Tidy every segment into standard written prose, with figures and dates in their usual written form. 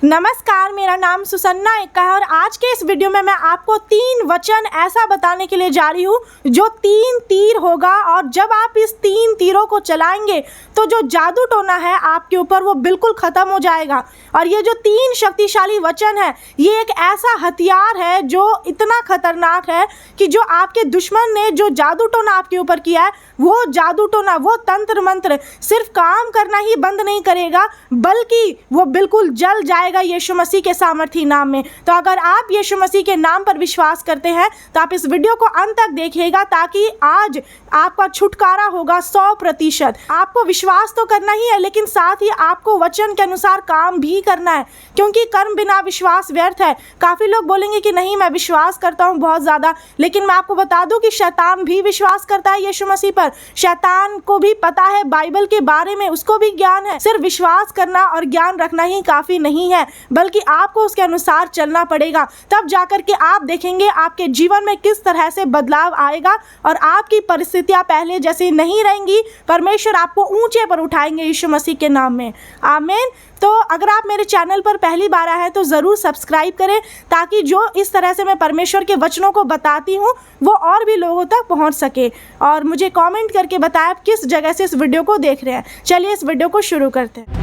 नमस्कार, मेरा नाम सुसन्ना एक्का है और आज के इस वीडियो में मैं आपको 3 वचन ऐसा बताने के लिए जा रही हूँ जो 3 तीर होगा और जब आप इस 3 तीरों को चलाएंगे तो जो जादू टोना है आपके ऊपर वो बिल्कुल ख़त्म हो जाएगा। और ये जो 3 शक्तिशाली वचन है ये एक ऐसा हथियार है जो इतना खतरनाक है कि जो आपके दुश्मन ने जो जादू टोना आपके ऊपर किया है वो जादू टोना, वो तंत्र मंत्र सिर्फ काम करना ही बंद नहीं करेगा बल्कि वो बिल्कुल जल जाएगा यीशु मसीह के सामर्थी नाम में। तो अगर आप यीशु मसीह के नाम पर विश्वास करते हैं तो आप इस वीडियो को अंत तक देखिएगा ताकि आज आपका छुटकारा होगा 100%। आपको विश्वास तो करना ही है लेकिन साथ ही आपको वचन के अनुसार काम भी करना है, क्योंकि कर्म बिना विश्वास व्यर्थ है। काफ़ी लोग बोलेंगे कि नहीं मैं विश्वास करता हूँ बहुत ज़्यादा, लेकिन मैं आपको बता दूँ कि शैतान भी विश्वास करता है यीशु मसीह पर। शैतान को भी पता है बाइबल के बारे में, उसको भी ज्ञान है। सिर्फ विश्वास करना और ज्ञान रखना ही काफ़ी नहीं है बल्कि आपको उसके अनुसार चलना पड़ेगा। तब जाकर के आप देखेंगे आपके जीवन में किस तरह से बदलाव आएगा और आपकी परिस्थितियां पहले जैसी नहीं रहेंगी। परमेश्वर आपको ऊंचे पर उठाएंगे यीशु मसीह के नाम में, आमीन। तो अगर आप मेरे चैनल पर पहली बार आए हैं तो ज़रूर सब्सक्राइब करें ताकि जो इस तरह से मैं परमेश्वर के वचनों को बताती हूँ वो और भी लोगों तक पहुँच सके। और मुझे कमेंट करके बताएं आप किस जगह से इस वीडियो को देख रहे हैं। चलिए इस वीडियो को शुरू करते हैं।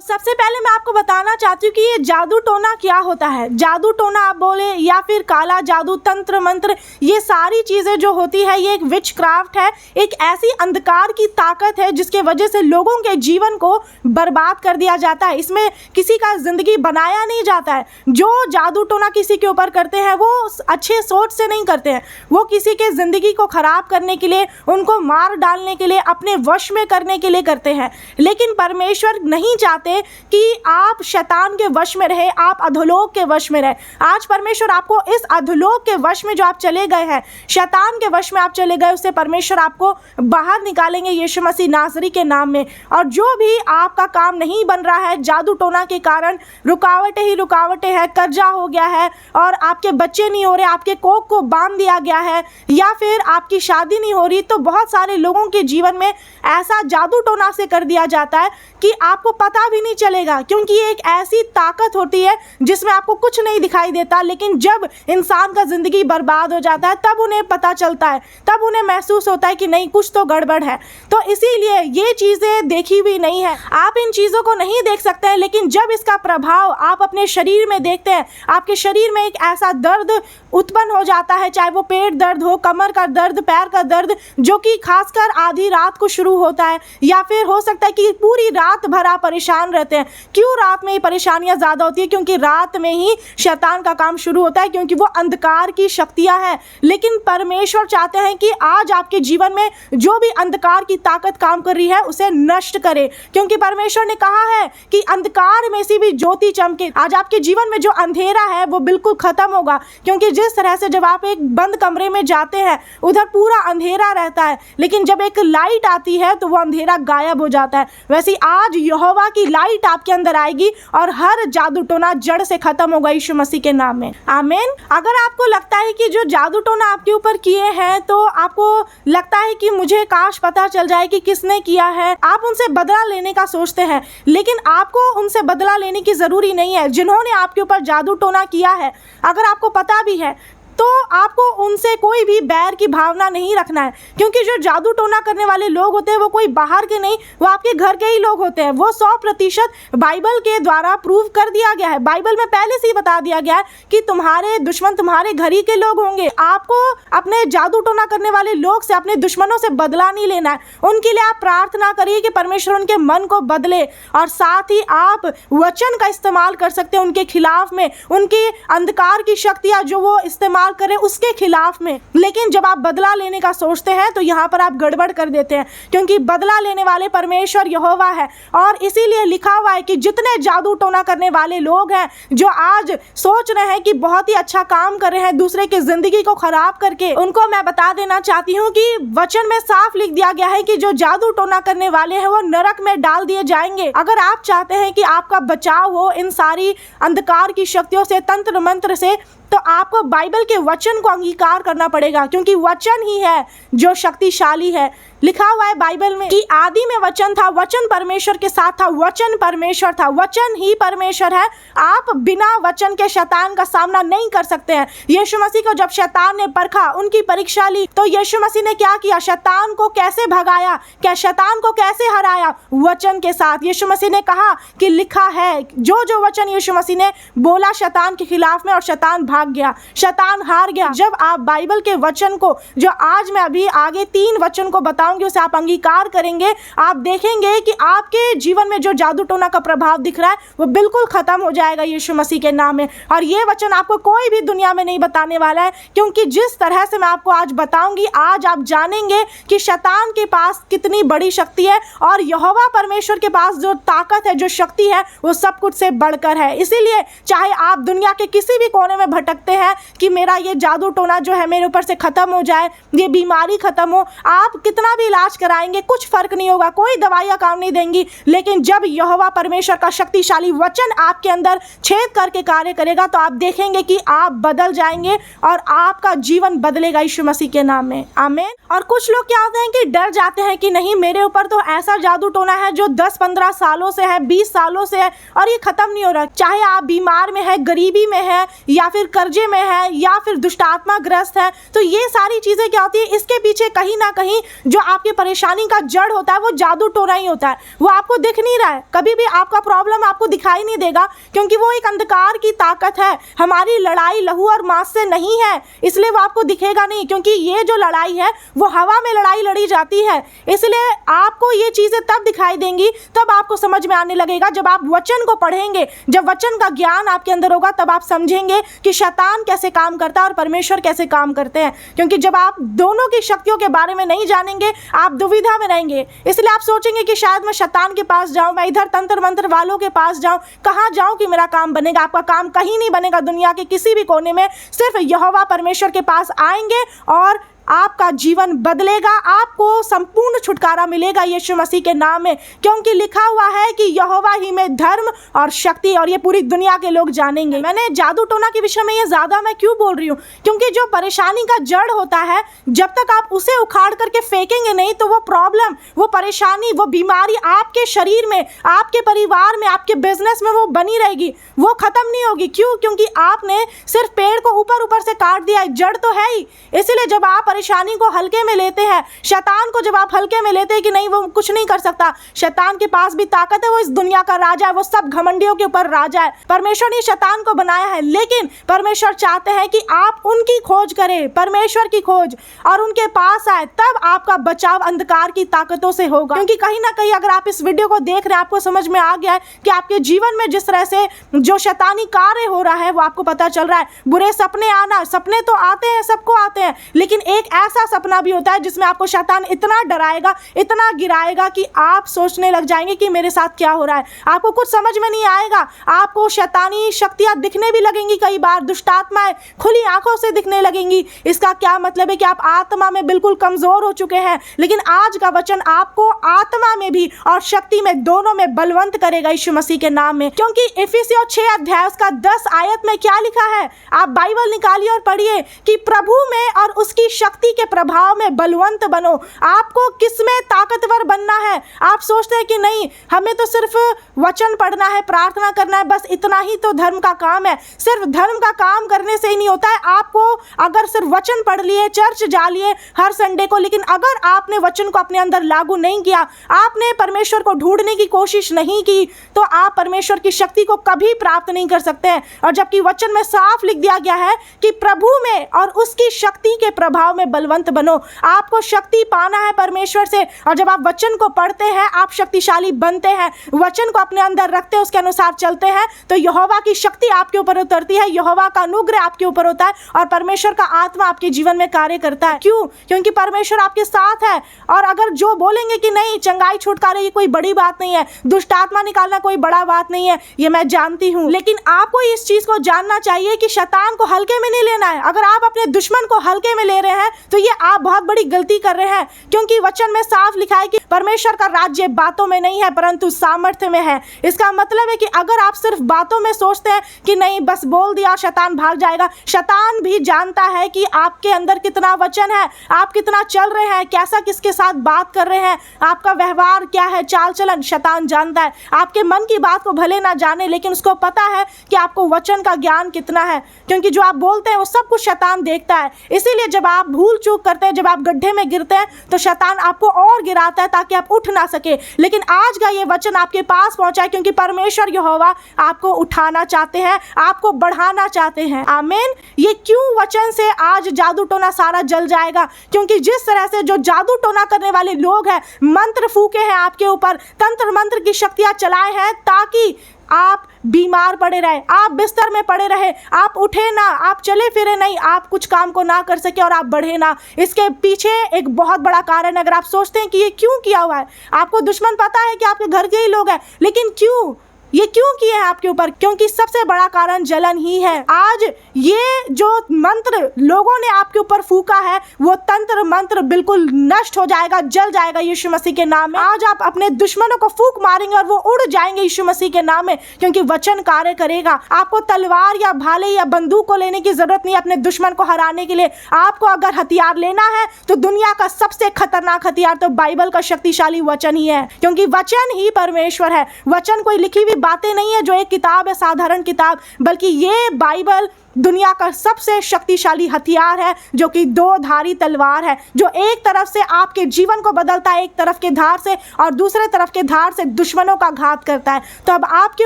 सबसे पहले मैं आपको बताना चाहती हूँ कि ये जादू टोना क्या होता है। जादू टोना आप बोले या फिर काला जादू, तंत्र मंत्र, ये सारी चीज़ें जो होती है ये एक विच क्राफ्ट है, एक ऐसी अंधकार की ताकत है जिसके वजह से लोगों के जीवन को बर्बाद कर दिया जाता है। इसमें किसी का ज़िंदगी बनाया नहीं जाता है। जो जादू टोना किसी के ऊपर करते हैं वो अच्छे सोच से नहीं करते हैं, वो किसी के ज़िंदगी को ख़राब करने के लिए, उनको मार डालने के लिए, अपने वश में करने के लिए करते हैं। लेकिन परमेश्वर नहीं चाहते कि आप शैतान के वश में रहे, आप अधोलोक के वश में रहे। आज परमेश्वर आपको इस अधोलोक के वश में जो आप चले गए हैं, शैतान के वश में आप चले गए, उससे परमेश्वर आपको बाहर निकालेंगे यीशु मसीह नासरी के नाम में। और जो भी आपका काम नहीं बन रहा है जादू टोना के कारण, रुकावटें ही रुकावटें हैं, कर्जा हो गया है और आपके बच्चे नहीं हो रहे, आपके कोख को बांध दिया गया है या फिर आपकी शादी नहीं हो रही, तो बहुत सारे लोगों के जीवन में ऐसा जादू टोना से कर दिया जाता है कि आपको पता भी नहीं चलेगा, क्योंकि ये एक ऐसी ताकत होती है जिसमें आपको कुछ नहीं दिखाई देता। लेकिन जब इंसान का ज़िंदगी बर्बाद हो जाता है तब उन्हें पता चलता है, तब उन्हें महसूस होता है कि नहीं कुछ तो गड़बड़ है। तो इसीलिए ये चीज़ें देखी हुई नहीं है, आप इन चीज़ों को नहीं देख सकते हैं, लेकिन जब इसका प्रभाव आप अपने शरीर में देखते हैं, आपके शरीर में एक ऐसा दर्द उत्पन्न हो जाता है, चाहे वो पेट दर्द हो, कमर का दर्द, पैर का दर्द, जो कि खासकर आधी रात को शुरू होता है, या फिर हो सकता है कि पूरी रात भर आप परेशान रहते हैं। क्यों रात में ही परेशानियां ज़्यादा होती है? क्योंकि रात में ही शैतान का काम शुरू होता है, क्योंकि वो अंधकार की शक्तियां हैं। लेकिन परमेश्वर चाहते हैं कि आज आपके जीवन में जो भी अंधकार की ताकत काम कर रही है उसे नष्ट करे, क्योंकि परमेश्वर ने कहा है कि अंधकार में से भी ज्योति चमके। आज आपके जीवन में जो अंधेरा है वो बिल्कुल खत्म होगा, क्योंकि जिस तरह से जब आप एक बंद कमरे में जाते हैं उधर पूरा अंधेरा रहता है, लेकिन जब एक लाइट आती है तो वो अंधेरा गायब हो जाता है। वैसे आज यहोवा की लाइट आपके अंदर आएगी और हर जादू टोना जड़ से खत्म होगा यीशु मसीह के नाम में, आमीन। अगर आपको लगता है कि जो जादू टोना आपके ऊपर किए हैं तो आपको लगता है कि मुझे काश पता चल जाए कि किसने किया है, आप उनसे बदला लेने का सोचते हैं, लेकिन आपको उनसे बदला लेने की जरूरी नहीं है। जिन्होंने आपके ऊपर जादू टोना किया है अगर आपको पता भी है तो आपको उनसे कोई भी बैर की भावना नहीं रखना है, क्योंकि जो जादू टोना करने वाले लोग होते हैं वो कोई बाहर के नहीं, वो आपके घर के ही लोग होते हैं। वो 100% बाइबल के द्वारा प्रूव कर दिया गया है। बाइबल में पहले से ही बता दिया गया है कि तुम्हारे दुश्मन तुम्हारे घर ही के लोग होंगे। आपको अपने जादू टोना करने वाले लोग से, अपने दुश्मनों से बदला नहीं लेना है। उनके लिए आप प्रार्थना करिए कि परमेश्वर उनके मन को बदले, और साथ ही आप वचन का इस्तेमाल कर सकते हैं उनके खिलाफ में। उनकी अंधकार की शक्तियाँ जो वो इस्तेमाल इस्तेमाल करें उसके खिलाफ में। लेकिन जब आप बदला लेने का सोचते हैं तो यहाँ पर आप गड़बड़ कर देते हैं, क्योंकि बदला लेने वाले परमेश्वर यहोवा है। और इसीलिए लिखा हुआ है कि जितने जादू टोना करने वाले लोग हैं, जो आज सोच रहे हैं कि बहुत ही अच्छा काम कर रहे हैं दूसरे की जिंदगी को खराब करके, उनको मैं बता देना चाहती हूँ कि वचन में साफ लिख दिया गया है कि जो जादू टोना करने वाले हैं वो नरक में डाल दिए जाएंगे। अगर आप चाहते हैं कि आपका बचाव हो इन सारी अंधकार की शक्तियों से, तंत्र मंत्र से, तो आपको बाइबल के वचन को अंगीकार करना पड़ेगा, क्योंकि वचन ही है जो शक्तिशाली है। लिखा हुआ है बाइबल में कि आदि में वचन था, वचन परमेश्वर के साथ था, वचन परमेश्वर था, वचन ही परमेश्वर है। आप बिना वचन के शैतान का सामना नहीं कर सकते हैं। यीशु मसीह को जब शैतान ने परखा, उनकी परीक्षा ली, तो यीशु मसीह ने क्या किया? शैतान को कैसे भगाया, क्या शैतान को कैसे हराया? वचन के साथ। यीशु मसीह ने कहा कि लिखा है, जो जो वचन यीशु मसीह ने बोला शैतान के खिलाफ में, और शैतान भाग गया, शैतान हार गया। जब आप बाइबल के वचन को, जो आज मैं अभी आगे 3 वचन को बताऊंगी, उसे आप अंगीकार करेंगे, आप देखेंगे कि आपके जीवन में जो जादू टोना का प्रभाव दिख रहा है वो बिल्कुल खत्म हो जाएगा यीशु मसीह के नाम में। और ये वचन आपको कोई भी दुनिया में नहीं बताने वाला है, क्योंकि जिस तरह से मैं आपको आज बताऊंगी, आज आप जानेंगे कि शैतान के पास कितनी बड़ी शक्ति है और यहोवा परमेश्वर के पास जो ताकत है, जो शक्ति है, वो सब कुछ से बढ़कर है। इसीलिए चाहे आप दुनिया के किसी भी कोने में भटकते हैं कि मेरा ये जादू टोना जो है मेरे ऊपर से खत्म हो जाए, ये बीमारी खत्म हो, आप कितना भी इलाज कराएंगे कुछ फर्क नहीं होगा, कोई दवाइयां काम नहीं देंगी। लेकिन जब यहोवा परमेश्वर का शक्तिशाली वचन आपके अंदर छेद करके कार्य करेगा, तो आप देखेंगे कि आप बदल जाएंगे और आपका जीवन बदलेगा यीशु मसीह के नाम में। आमीन। और कुछ लोग क्या होते हैं कि डर जाते हैं कि नहीं, मेरे ऊपर तो ऐसा जादू टोना है जो 10-15 सालों से है, 20 सालों से है, और ये खत्म नहीं हो रहा। चाहे आप बीमार में है, गरीबी में है, या फिर कर्जे में है, या फिर दुष्टात्मा ग्रस्त है, तो ये सारी चीजें क्या होती है, इसके पीछे कहीं ना कहीं जो आपकी परेशानी का जड़ होता है वो जादू टोना ही होता है। वो आपको दिख नहीं रहा है, कभी भी आपका प्रॉब्लम आपको दिखाई नहीं देगा, क्योंकि वो एक अंधकार की ताकत है। हमारी लड़ाई लहू और मांस से नहीं है, इसलिए वो आपको दिखेगा नहीं, क्योंकि ये जो लड़ाई है वो हवा में लड़ाई लड़ी जाती है। इसलिए आपको ये चीजें तब दिखाई देंगी, तब आपको समझ में आने लगेगा जब आप वचन को पढ़ेंगे, जब वचन का ज्ञान आपके अंदर होगा, तब आप समझेंगे कि शैतान कैसे काम करता है और परमेश्वर कैसे काम करते हैं। क्योंकि जब आप दोनों की शक्तियों के बारे में नहीं जानेंगे, आप दुविधा में रहेंगे। इसलिए आप सोचेंगे कि शायद मैं शैतान के पास जाऊं, मैं इधर तंत्र मंत्र वालों के पास जाऊं, कहां जाऊं कि मेरा काम बनेगा। आपका काम कहीं नहीं बनेगा, दुनिया के किसी भी कोने में। सिर्फ यहोवा परमेश्वर के पास आएंगे और आपका जीवन बदलेगा, आपको संपूर्ण छुटकारा मिलेगा यीशु मसीह के नाम में, क्योंकि लिखा हुआ है कि यहोवा ही में धर्म और शक्ति, और ये पूरी दुनिया के लोग जानेंगे। मैंने जादू टोना के विषय में ये ज्यादा मैं क्यों बोल रही हूँ, क्योंकि जो परेशानी का जड़ होता है, जब तक आप उसे उखाड़ करके फेंकेंगे नहीं, तो वो प्रॉब्लम, वो परेशानी, वो बीमारी आपके शरीर में, आपके परिवार में, आपके बिजनेस में वो बनी रहेगी, वो खत्म नहीं होगी। क्यों? क्योंकि आपने सिर्फ पेड़ को ऊपर ऊपर से काट दिया, जड़ तो है ही। इसलिए जब आप परेशानी को हल्के में लेते हैं, शैतान को जब आप हल्के में लेते हैं कि नहीं वो कुछ नहीं कर सकता, शैतान के पास भी ताकत है, वो इस दुनिया का राजा है, वो सब घमंडियों के ऊपर राजा है। परमेश्वर ने शैतान को बनाया है, लेकिन परमेश्वर चाहते हैं कि आप उनकी खोज करें, परमेश्वर की खोज, और उनके पास आए, तब आपका बचाव अंधकार की ताकतों से होगा। क्योंकि कहीं ना कहीं अगर आप इस वीडियो को देख रहे हैं, आपको समझ में आ गया है कि आपके जीवन में जिस तरह से जो शैतानी कार्य हो रहा है वो आपको पता चल रहा है। बुरे सपने आना, सपने तो आते हैं, सबको आते हैं, लेकिन एक ऐसा सपना भी होता है जिसमें आपको शैतान इतना डराएगा, इतना गिराएगा कि आप सोचने लग जाएंगे कि मेरे साथ क्या हो रहा है। आपको कुछ समझ में नहीं आएगा, आपको शैतानी शक्तियां दिखने भी लगेंगी, कई बार दुष्टात्माएं खुली आंखों से दिखने लगेंगी। इसका क्या मतलब है कि आप आत्मा में बिल्कुल कमजोर हो चुके हैं, लेकिन आज का वचन आपको आत्मा में भी और शक्ति में, दोनों में बलवंत करेगा यीशु मसीह के नाम में। क्योंकि इफिसियों 6 अध्याय उसका 10 आयत में क्या लिखा है, आप बाइबल निकालिए और पढ़िए कि प्रभु में और उसकी शक्ति के प्रभाव में बलवंत बनो। आपको किसमें ताकतवर बनना है? आप सोचते हैं कि नहीं, हमें तो सिर्फ वचन पढ़ना है, प्रार्थना करना है, बस इतना ही तो धर्म का काम है। सिर्फ धर्म का काम करने से ही नहीं होता है। आपको अगर सिर्फ वचन पढ़ लिए, चर्च जा लिए हर संडे को, लेकिन अगर आपने वचन को अपने अंदर लागू नहीं किया, आपने परमेश्वर को ढूंढने की कोशिश नहीं की, तो आप परमेश्वर की शक्ति को कभी प्राप्त नहीं कर सकते हैं। और जबकि वचन में साफ लिख दिया गया है कि प्रभु में और उसकी शक्ति के प्रभाव में बलवंत बनो। आपको शक्ति पाना है परमेश्वर से, और जब आप वचन को पढ़ते हैं आप शक्तिशाली बनते हैं। वचन को अपने अंदर रखते हैं, उसके अनुसार चलते हैं, तो यहोवा की शक्ति आपके ऊपर उतरती है, यहोवा का अनुग्रह आपके ऊपर होता है और परमेश्वर का आत्मा आपके जीवन में कार्य करता है। क्यों? क्योंकि परमेश्वर आपके साथ है। और अगर जो बोलेंगे कि नहीं चंगाई छुटकारे ये कोई बड़ी बात नहीं है, दुष्ट आत्मा निकालना कोई बड़ा बात नहीं है, ये मैं जानती हूँ, लेकिन आपको इस चीज को जानना चाहिए कि शैतान को हल्के में नहीं लेना है। अगर आप अपने दुश्मन को हल्के में ले रहे हैं तो ये आप बहुत बड़ी गलती कर रहे हैं, क्योंकि वचन में साफ लिखा है कि परमेश्वर का राज्य बातों में नहीं है परंतु सामर्थ्य में है। इसका मतलब है कि अगर आप सिर्फ बातों में सोचते हैं कि नहीं बस बोल दिया शैतान भाग जाएगा, शैतान भी जानता है कि आपके अंदर कितना वचन है, आप कितना चल रहे हैं, कैसा किसके साथ बात कर रहे हैं, आपका व्यवहार क्या है, चाल चलन, शैतान जानता है। आपके मन की बात को भले ना जाने, लेकिन उसको पता है कि आपको वचन का ज्ञान कितना है, क्योंकि जो आप बोलते हैं वो सब कुछ शैतान देखता है। इसीलिए जब आप भूल चूक करते हैं, जब आप गड्ढे में गिरते हैं, तो शैतान आपको और गिराता है ताकि आप उठ ना सके। लेकिन आज का ये वचन आपके पास पहुंचा है क्योंकि परमेश्वर यहोवा आपको उठाना चाहते हैं, आपको बढ़ाना चाहते हैं। आमीन। ये क्यों वचन से आज जादू टोना सारा जल जाएगा? क्योंकि जिस तरह से जो जादू टोना करने वाले लोग हैं, मंत्र फूके हैं आपके ऊपर, तंत्र मंत्र की शक्तियां चलाए हैं ताकि आप बीमार पड़े रहे, आप बिस्तर में पड़े रहे, आप उठे ना, आप चले फिरे नहीं, आप कुछ काम को ना कर सके और आप बढ़े ना। इसके पीछे एक बहुत बड़ा कारण है। अगर आप सोचते हैं कि ये क्यों किया हुआ है, आपको दुश्मन पता है कि आपके घर के ही लोग हैं, लेकिन क्यों ये क्यों किए हैं आपके ऊपर? क्योंकि सबसे बड़ा कारण जलन ही है। आज ये जो मंत्र लोगों ने आपके ऊपर फूका है वो तंत्र मंत्र बिल्कुल नष्ट हो जाएगा, जल जाएगा यीशु मसीह के नाम में। आज आप अपने दुश्मनों को फूक मारेंगे और वो उड़ जाएंगे यीशु मसीह के नाम में, क्योंकि वचन कार्य करेगा। आपको तलवार या भाले या बंदूक को लेने की जरूरत नहीं अपने दुश्मन को हराने के लिए। आपको अगर हथियार लेना है तो दुनिया का सबसे खतरनाक हथियार तो बाइबल का शक्तिशाली वचन ही है, क्योंकि वचन ही परमेश्वर है। वचन कोई लिखी हुई बातें नहीं है जो एक किताब है, साधारण किताब, बल्कि ये बाइबल दुनिया का सबसे शक्तिशाली हथियार है, जो कि दो धारी तलवार है, जो एक तरफ से आपके जीवन को बदलता है एक तरफ के धार से, और दूसरे तरफ के धार से दुश्मनों का घात करता है। तो अब आपके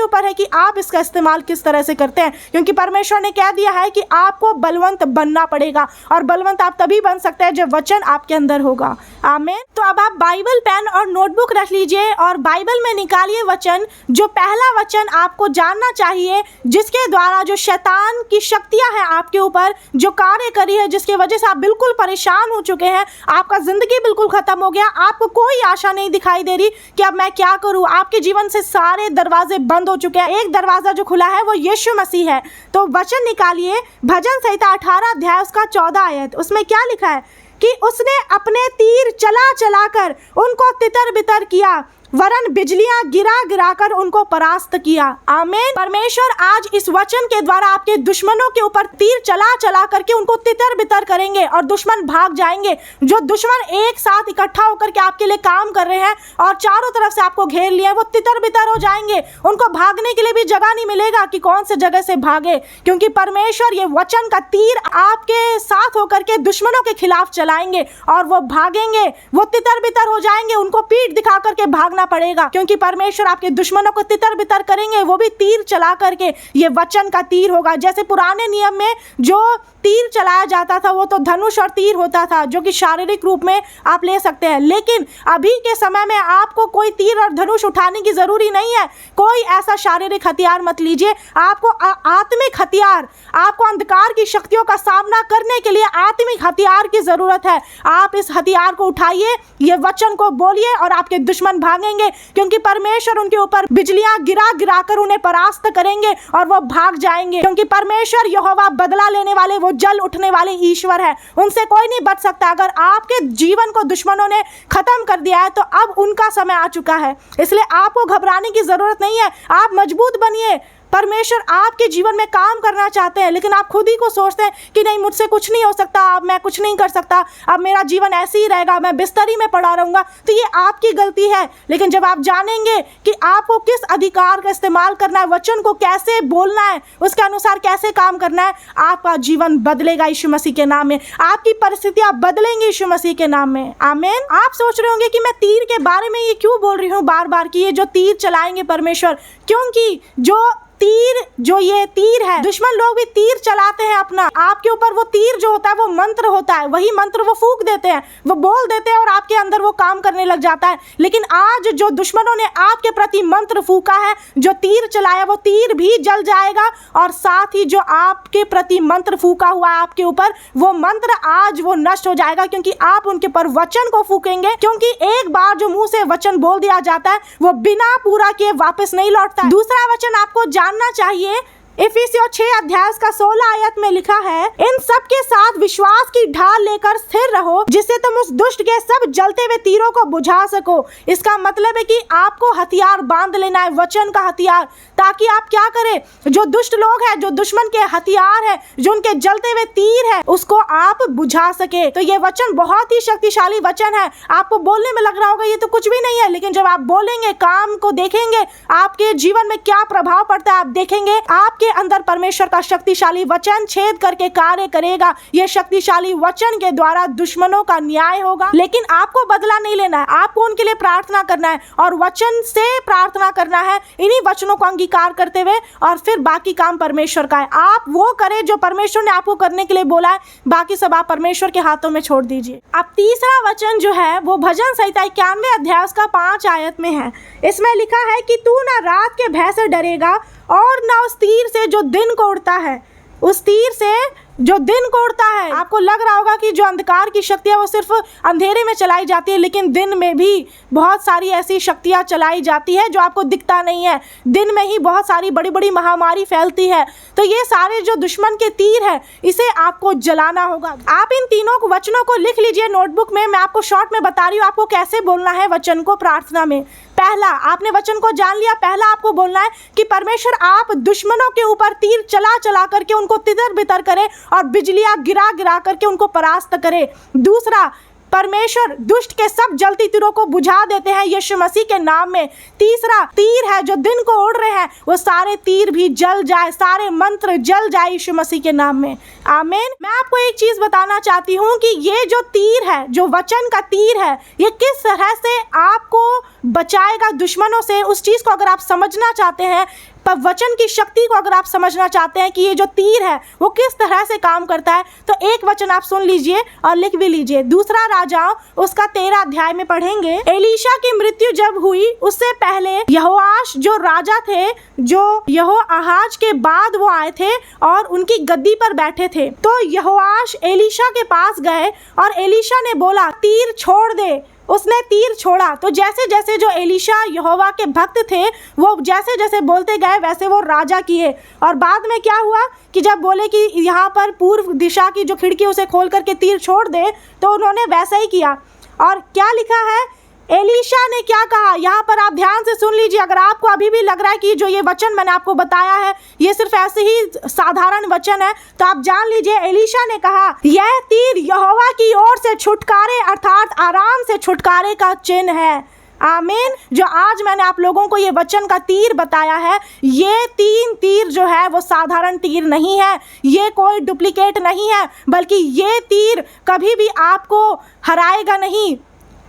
ऊपर है कि आप इसका इस्तेमाल किस तरह से करते हैं, क्योंकि परमेश्वर ने कह दिया है कि आपको बलवंत बनना पड़ेगा, और बलवंत आप तभी बन सकते हैं जब वचन आपके अंदर होगा। आमीन। तो अब आप बाइबल, पेन और नोटबुक रख लीजिए और बाइबल में निकालिए वचन, जो पहला वचन आपको जानना चाहिए, जिसके द्वारा जो शैतान की शक्तियां हैं आपके ऊपर जो कार्य करी है, जिसकी वजह से आप बिल्कुल परेशान हो चुके हैं, आपका जिंदगी बिल्कुल खत्म हो गया, आपको कोई आशा नहीं दिखाई दे रही कि अब मैं क्या करूं, आपके जीवन से सारे दरवाजे बंद हो चुके हैं। एक दरवाजा जो खुला है वो यीशु मसीह है। तो वचन निकालिए, भजन संहिता 18 अध्याय उसका 14 आयत, उसमें क्या लिखा है कि उसने अपने तीर चला चला कर उनको तितर बितर किया, वरन बिजलियां गिरा गिरा कर उनको परास्त किया। आमीन। परमेश्वर आज इस वचन के द्वारा आपके दुश्मनों के ऊपर तीर चला चला करके उनको तितर बितर करेंगे और दुश्मन भाग जाएंगे। जो दुश्मन एक साथ इकट्ठा होकर के आपके लिए काम कर रहे हैं और चारों तरफ से आपको घेर लिया है, वो तितर बितर हो जाएंगे। उनको भागने के लिए भी जगह नहीं मिलेगा कि कौन से जगह से भागे, क्योंकि परमेश्वर ये वचन का तीर आपके साथ होकर के दुश्मनों के खिलाफ चलाएंगे और वो भागेंगे, वो तितर बितर हो जाएंगे, उनको पीठ दिखा करके भागना पड़ेगा, क्योंकि परमेश्वर आपके दुश्मनों को तितर बितर करेंगे, वो भी तीर चला करके। ये वचन का तीर होगा। जैसे पुराने नियम में जो तीर चलाया जाता था वो तो धनुष और तीर होता था, जो कि शारीरिक रूप में आप ले सकते हैं, लेकिन अभी के समय में आपको कोई तीर और धनुष उठाने की जरूरी नहीं है। कोई ऐसा शारीरिक हथियार मत लीजिए, आपको आत्मिक हथियार, आपको अंधकार की शक्तियों का सामना करने के लिए आत्मिक हथियार की जरूरत है। आप इस हथियार को उठाइए, ये वचन को बोलिए और आपके दुश्मन भागेंगे, क्योंकि परमेश्वर उनके ऊपर बिजलियां गिरा गिरा कर उन्हें परास्त करेंगे और वो भाग जाएंगे, क्योंकि परमेश्वर यहोवा बदला लेने वाले, वो जल उठने वाले ईश्वर है, उनसे कोई नहीं बच सकता। अगर आपके जीवन को दुश्मनों ने खत्म कर दिया है तो अब उनका समय आ चुका है, इसलिए आपको घबराने की जरूरत नहीं है। आप मजबूत बनिए। परमेश्वर आपके जीवन में काम करना चाहते हैं, लेकिन आप खुद ही को सोचते हैं कि नहीं मुझसे कुछ नहीं हो सकता, अब मैं कुछ नहीं कर सकता, अब मेरा जीवन ऐसे ही रहेगा, मैं बिस्तरी में पड़ा रहूंगा। तो ये आपकी गलती है। लेकिन जब आप जानेंगे कि आपको किस अधिकार का इस्तेमाल करना है, वचन को कैसे बोलना है, उसके अनुसार कैसे काम करना है, आपका जीवन बदलेगा यीशु मसीह के नाम में। आपकी परिस्थितियां बदलेंगी यीशु मसीह के नाम में। आमीन। आप सोच रहे होंगे कि मैं तीर के बारे में ये क्यों बोल रही हूँ बार बार, कि ये जो तीर चलाएंगे परमेश्वर, क्योंकि जो तीर, जो ये तीर है, दुश्मन लोग भी तीर चलाते हैं अपना आपके ऊपर। वो तीर जो होता है वो मंत्र होता है, वही मंत्र वो फूंक देते हैं, वो बोल देते हैं और आपके अंदर वो काम करने लग जाता है। लेकिन आज जो दुश्मनों ने आपके प्रति मंत्र फूंका है, जो तीर चलाया, वो तीर भी जल जाएगा और साथ ही जो आपके प्रति मंत्र फूंका हुआ है आपके ऊपर, वो मंत्र आज वो नष्ट हो जाएगा, क्योंकि आप उनके पर वचन को फूकेंगे। क्योंकि एक बार जो मुंह से वचन बोल दिया जाता है वो बिना पूरा किए वापस नहीं लौटता है। दूसरा वचन आपको जानना चाहिए, इफिसियों 6 अध्याय का 16 आयत में लिखा है, इन सब के साथ विश्वास की ढाल लेकर स्थिर रहो, जिससे तुम उस दुष्ट के सब जलते हुए तीरों को बुझा सको। इसका मतलब है कि आपको हथियार बांध लेना है, वचन का हथियार, ताकि आप क्या करें, जो दुष्ट लोग हैं, जो दुश्मन के हथियार है, जो उनके जलते हुए तीर है, उसको आप बुझा सके। तो ये वचन बहुत ही शक्तिशाली वचन है। आपको बोलने में लग रहा होगा ये तो कुछ भी नहीं है, लेकिन जब आप बोलेंगे, काम को देखेंगे, आपके जीवन में क्या प्रभाव पड़ता है आप देखेंगे। आपके अंदर परमेश्वर का शक्तिशाली वचन छेद करके कार्य करेगा। ये शक्तिशाली वचन के द्वारा दुश्मनों का न्याय होगा। लेकिन आपको बदला नहीं लेना है, आपको उनके लिए प्रार्थना करना है और वचन से प्रार्थना करना है, इन्हीं वचनों को अंगीकार करते हुए, और फिर बाकी काम परमेश्वर का है। आप वो करें जो परमेश्वर ने आपको करने के लिए बोला है, बाकी सब आप परमेश्वर के हाथों में छोड़ दीजिए। अब तीसरा वचन जो है वो भजन संहिता 91 अध्याय का 5 आयत में है। इसमें लिखा है कि तू ना रात के भय से डरेगा और ना उस तीर से जो दिन को उड़ता है, उस तीर से जो दिन को उड़ता है। आपको लग रहा होगा कि जो अंधकार की शक्तियाँ वो सिर्फ अंधेरे में चलाई जाती है, लेकिन दिन में भी बहुत सारी ऐसी शक्तियाँ चलाई जाती है जो आपको दिखता नहीं है। दिन में ही बहुत सारी बड़ी बड़ी महामारी फैलती है। तो ये सारे जो दुश्मन के तीर है, इसे आपको जलाना होगा। आप इन तीनों वचनों को लिख लीजिए नोटबुक में। मैं आपको शॉर्ट में बता रही हूँ आपको कैसे बोलना है वचन को प्रार्थना में। पहला, आपने वचन को जान लिया, पहला आपको बोलना है कि परमेश्वर आप दुश्मनों के ऊपर तीर चला चला करके उनको तितर बितर करे और बिजलियां गिरा गिरा करके उनको परास्त करे। दूसरा, परमेश्वर दुष्ट के सब जलती तीरों को बुझा देते हैं यीशु मसीह के नाम में। तीसरा, तीर है जो दिन को उड़ रहे हैं, वो सारे तीर भी जल जाए, सारे मंत्र जल जाए यीशु मसीह के नाम में। आमीन। मैं आपको एक चीज बताना चाहती हूँ कि ये जो तीर है, जो वचन का तीर है, ये किस तरह से आपको बचाएगा दुश्मनों से। उस चीज को अगर आप समझना चाहते हैं, पर वचन की शक्ति को अगर आप समझना चाहते हैं कि ये जो तीर है वो किस तरह से काम करता है, तो एक वचन आप सुन लीजिए और लिख भी लीजिए। दूसरा राजाओं उसका 13 अध्याय में पढ़ेंगे। एलीशा की मृत्यु जब हुई उससे पहले यहोआश जो राजा थे, जो यहोआहाज के बाद वो आए थे और उनकी गद्दी पर बैठे थे, तो यहोआश एलीशा के पास गए और एलीशा ने बोला तीर छोड़ दे। उसने तीर छोड़ा। तो जैसे जैसे जो एलीशा यहोवा के भक्त थे, वो जैसे जैसे बोलते गए वैसे वो राजा किए। और बाद में क्या हुआ कि जब बोले कि यहाँ पर पूर्व दिशा की जो खिड़की उसे खोल करके तीर छोड़ दे, तो उन्होंने वैसा ही किया। और क्या लिखा है, एलीशा ने क्या कहा, यहाँ पर आप ध्यान से सुन लीजिए। अगर आपको अभी भी लग रहा है कि जो ये वचन मैंने आपको बताया है ये सिर्फ ऐसे ही साधारण वचन है, तो आप जान लीजिए एलीशा ने कहा यह तीर यहोवा की ओर से छुटकारे अर्थात आराम से छुटकारे का चिन्ह है। आमीन। जो आज मैंने आप लोगों को ये वचन का तीर बताया है, ये 3 तीर जो है वो साधारण तीर नहीं है, ये कोई डुप्लीकेट नहीं है, बल्कि ये तीर कभी भी आपको हराएगा नहीं,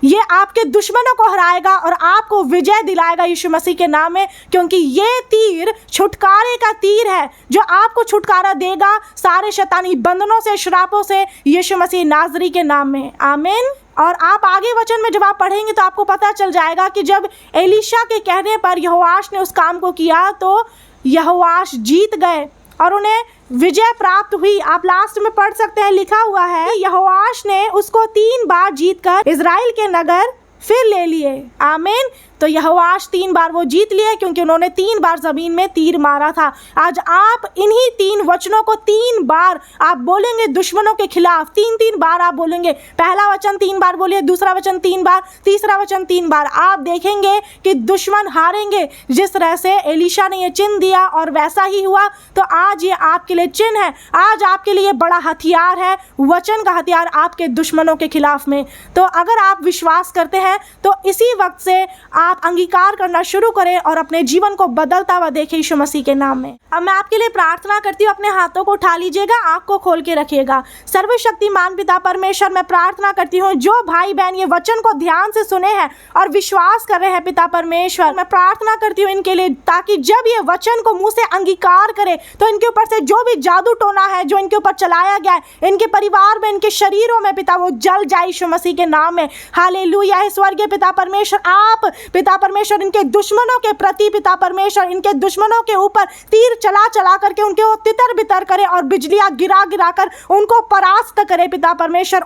ये आपके दुश्मनों को हराएगा और आपको विजय दिलाएगा यीशु मसीह के नाम में। क्योंकि ये तीर छुटकारे का तीर है जो आपको छुटकारा देगा सारे शैतानी बंधनों से, श्रापों से, यीशु मसीह नाजरी के नाम में। आमीन। और आप आगे वचन में जब आप पढ़ेंगे तो आपको पता चल जाएगा कि जब एलीशा के कहने पर यहोआश ने उस काम को किया तो यहोआश जीत गए और उन्हें विजय प्राप्त हुई। आप लास्ट में पढ़ सकते हैं, लिखा हुआ है यहोआश ने उसको 3 बार जीतकर इजराइल के नगर फिर ले लिए। आमीन। तो यहोआश 3 बार वो जीत लिए क्योंकि उन्होंने 3 बार जमीन में तीर मारा था। आज आप इन्हीं 3 वचनों को 3 बार आप बोलेंगे दुश्मनों के खिलाफ, 3 बार आप बोलेंगे। पहला वचन 3 बार बोलिए, दूसरा वचन 3 बार, तीसरा वचन 3 बार। आप देखेंगे कि दुश्मन हारेंगे। जिस तरह से एलीशा ने ये चिन्ह दिया और वैसा ही हुआ, तो आज ये आपके लिए चिन्ह है, आज आपके लिए बड़ा हथियार है, वचन का हथियार आपके दुश्मनों के खिलाफ में। तो अगर आप विश्वास करते हैं तो इसी वक्त से आप अंगीकार करना शुरू करें और अपने जीवन को बदलता हुआ देखें यीशु मसीह के नाम में। अब मैं आपके लिए प्रार्थना करती हूँ, अपने हाथों को उठा लीजिएगा, आँख को खोल के रखिएगा। सर्वशक्तिमान पिता परमेश्वर, मैं प्रार्थना करती हूँ जो भाई बहन ये वचन को ध्यान से सुने हैं और विश्वास कर रहे हैं पिता परमेश्वर, मैं प्रार्थना करती हूँ इनके लिए, ताकि जब ये वचन को मुंह से अंगीकार करे तो इनके ऊपर से जो भी जादू टोना है जो इनके ऊपर चलाया गया है, इनके परिवार में, इनके शरीरों में पिता, वो जल जाए यीशु मसीह के नाम में। हालेलुया। हे स्वर्गीय पिता परमेश्वर, आप पिता परमेश्वर इनके दुश्मनों के प्रति पिता परमेश्वर, इनके दुश्मनों के ऊपर तीर चला चला करके उनके तितर बितर करे और बिजलियां गिरा गिरा कर उनको परास्त करे पिता परमेश्वर,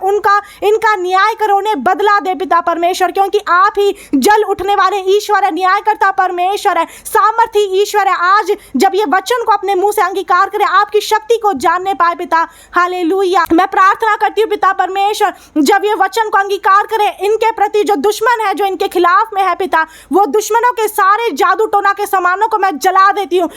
इनका न्याय करो, उन्हें बदला दे पिता परमेश्वर, क्योंकि आप ही जल उठने वाले ईश्वर है, न्यायकर्ता परमेश्वर है, सामर्थी ईश्वर है। आज जब ये वचन को अपने मुंह से अंगीकार करे, आपकी शक्ति को जानने पाए पिता। हालेलुया। मैं प्रार्थना करती हूँ पिता परमेश्वर, जब ये वचन को अंगीकार करे, इनके प्रति जो दुश्मन है, जो इनके खिलाफ में है पिता, वो दुश्मनों के सारे जादू टोना के सामानों को मैं जला देती हूँ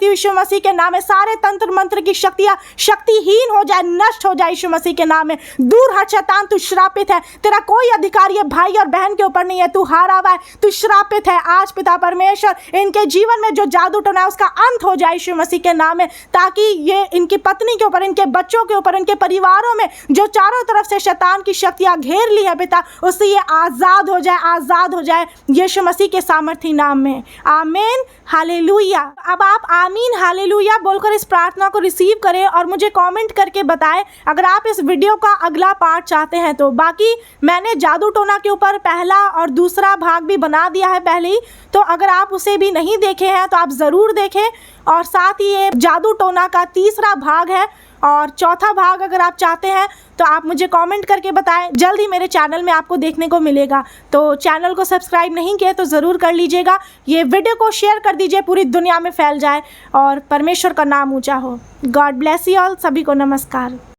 यीशु मसीह के नाम में। सारे तंत्र मंत्र की शक्तियां शक्तिहीन हो जाए, नष्ट हो जाए यीशु मसीह के नाम में। दूर हट शैतान, तू श्रापित है, तेरा कोई अधिकार ये भाई और बहन के ऊपर नहीं है, तू हारा हुआ है, तू श्रापित है। आज पिता परमेश्वर इनके जीवन में जो जादू टोना है उसका अंत हो जाए यीशु मसीह के नाम में, ताकि ये इनकी पत्नी के ऊपर, इनके बच्चों के ऊपर, इनके परिवारों में जो चारों तरफ से शैतान की शक्तियां घेर ली है पिता, उससे ये आजाद हो जाए, आजाद हो जाए यीशु मसीह के सामर्थी नाम में। आमीन। हालेलुया। अब आप आमीन हालेलुया बोलकर इस प्रार्थना को रिसीव करें और मुझे कमेंट करके बताएं अगर आप इस वीडियो का अगला पार्ट चाहते हैं तो। बाकी मैंने जादू टोना के ऊपर पहला और दूसरा भाग भी बना दिया है पहले ही, तो अगर आप उसे भी नहीं देखे हैं तो आप ज़रूर देखें। और साथ ही ये जादू टोना का तीसरा भाग है और चौथा भाग अगर आप चाहते हैं तो आप मुझे कमेंट करके बताएं, जल्द ही मेरे चैनल में आपको देखने को मिलेगा। तो चैनल को सब्सक्राइब नहीं किया तो ज़रूर कर लीजिएगा, ये वीडियो को शेयर कर दीजिए, पूरी दुनिया में फैल जाए और परमेश्वर का नाम ऊंचा हो। God bless you all. सभी को नमस्कार।